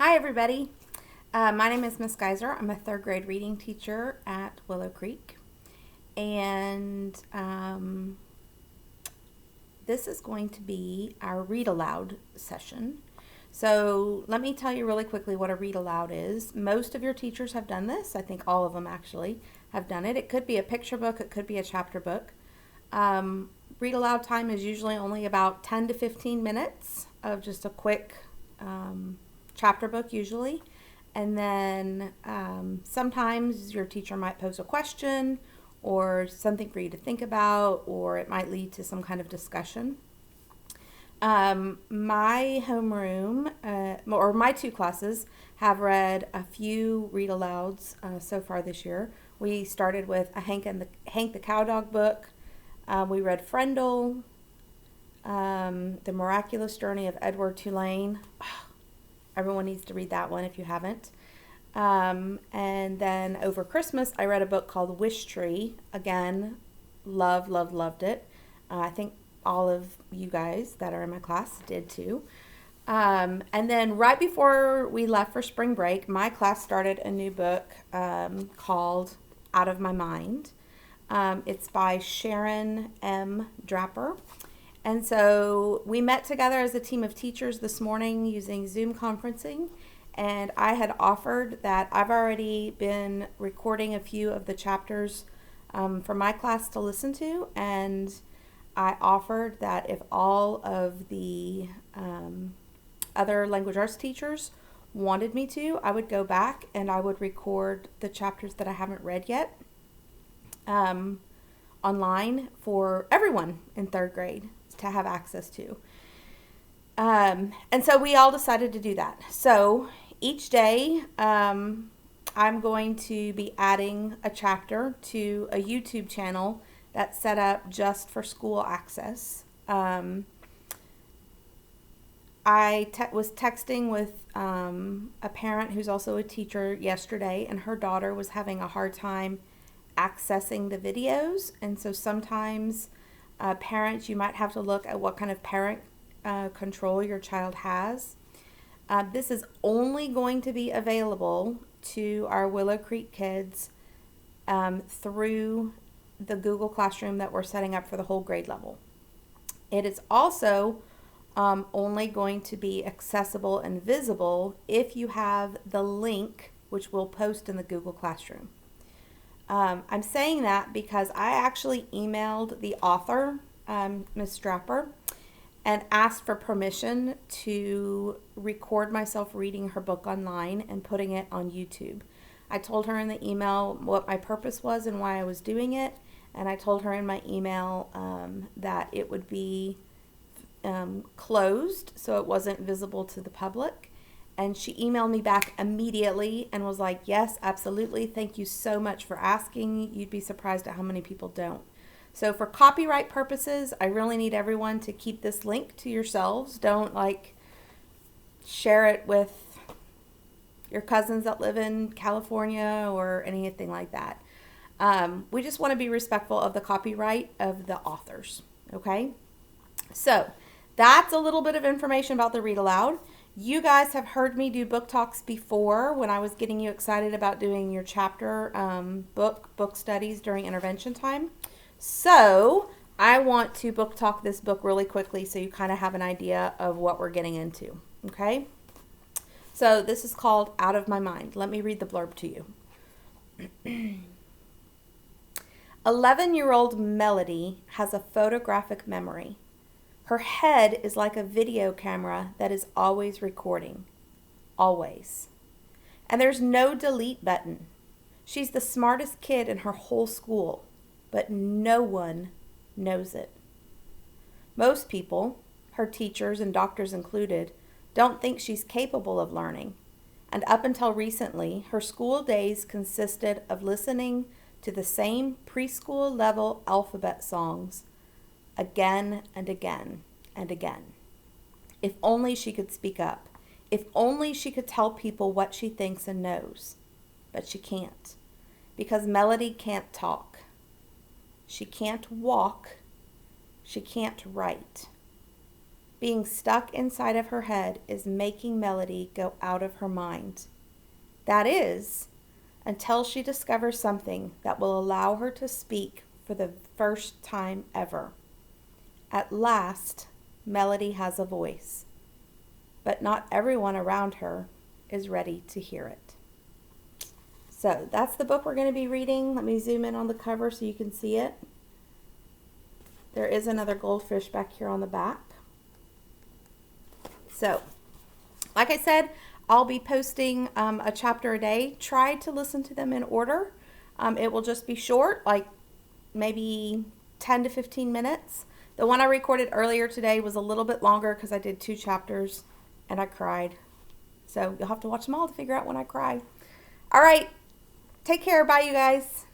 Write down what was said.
Hi, everybody. My name is Miss Geyser. I'm a third grade reading teacher at Willow Creek. And this is going to be our read aloud session. So let me tell you really quickly what a read aloud is. Most of your teachers have done this. I think all of them actually have done it. It could be a picture book. It could be a chapter book. Read aloud time is usually only about 10 to 15 minutes of just a quick chapter book usually. And then sometimes your teacher might pose a question or something for you to think about, or it might lead to some kind of discussion. My homeroom, or my two classes, have read a few read alouds so far this year. We started with a Hank the Cowdog book. We read Frendel, The Miraculous Journey of Edward Tulane. Everyone needs to read that one if you haven't. And then over Christmas, I read a book called Wish Tree. Again, loved it. I think all of you guys that are in my class did too. And then right before we left for spring break, my class started a new book called Out of My Mind. It's by Sharon M. Draper. And so we met together as a team of teachers this morning using Zoom conferencing. And I had offered that I've already been recording a few of the chapters for my class to listen to. And I offered that if all of the other language arts teachers wanted me to, I would go back and I would record the chapters that I haven't read yet online for everyone in third grade to have access to. And so we all decided to do that. So each day I'm going to be adding a chapter to a YouTube channel that's set up just for school access. I was texting with a parent who's also a teacher yesterday, and her daughter was having a hard time accessing the videos. And so sometimes parents, you might have to look at what kind of parent control your child has. This is only going to be available to our Willow Creek kids through the Google Classroom that we're setting up for the whole grade level. It is also only going to be accessible and visible if you have the link, which we'll post in the Google Classroom. I'm saying that because I actually emailed the author, Ms. Draper, and asked for permission to record myself reading her book online and putting it on YouTube. I told her in the email what my purpose was and why I was doing it, and I told her in my email that it would be closed, so it wasn't visible to the public. And she emailed me back immediately and was like, yes, absolutely. Thank you so much for asking. You'd be surprised at how many people don't. So for copyright purposes, I really need everyone to keep this link to yourselves. Don't share it with your cousins that live in California or anything like that. We just want to be respectful of the copyright of the authors. Okay? So that's a little bit of information about the read aloud. You guys have heard me do book talks before when I was getting you excited about doing your chapter book studies during intervention time. So I want to book talk this book really quickly so you kind of have an idea of what we're getting into. Okay? So this is called Out of My Mind. Let me read the blurb to you. 11-year-old Melody has a photographic memory. Her head is like a video camera that is always recording. Always. And there's no delete button. She's the smartest kid in her whole school, but no one knows it. Most people, her teachers and doctors included, don't think she's capable of learning. And up until recently, her school days consisted of listening to the same preschool level alphabet songs again and again and again. If only she could speak up. If only she could tell people what she thinks and knows. But she can't. Because Melody can't talk. She can't walk. She can't write. being stuck inside of her head is making Melody go out of her mind. That is, until she discovers something that will allow her to speak for the first time ever. At last, Melody has a voice, but not everyone around her is ready to hear it. So that's the book we're going to be reading. Let me zoom in on the cover so you can see it. There is another goldfish back here on the back. So, like I said, I'll be posting a chapter a day. Try to listen to them in order. It will just be short, like maybe 10 to 15 minutes. The one I recorded earlier today was a little bit longer because I did 2 chapters and I cried. So you'll have to watch them all to figure out when I cry. All right. Take care. Bye, you guys.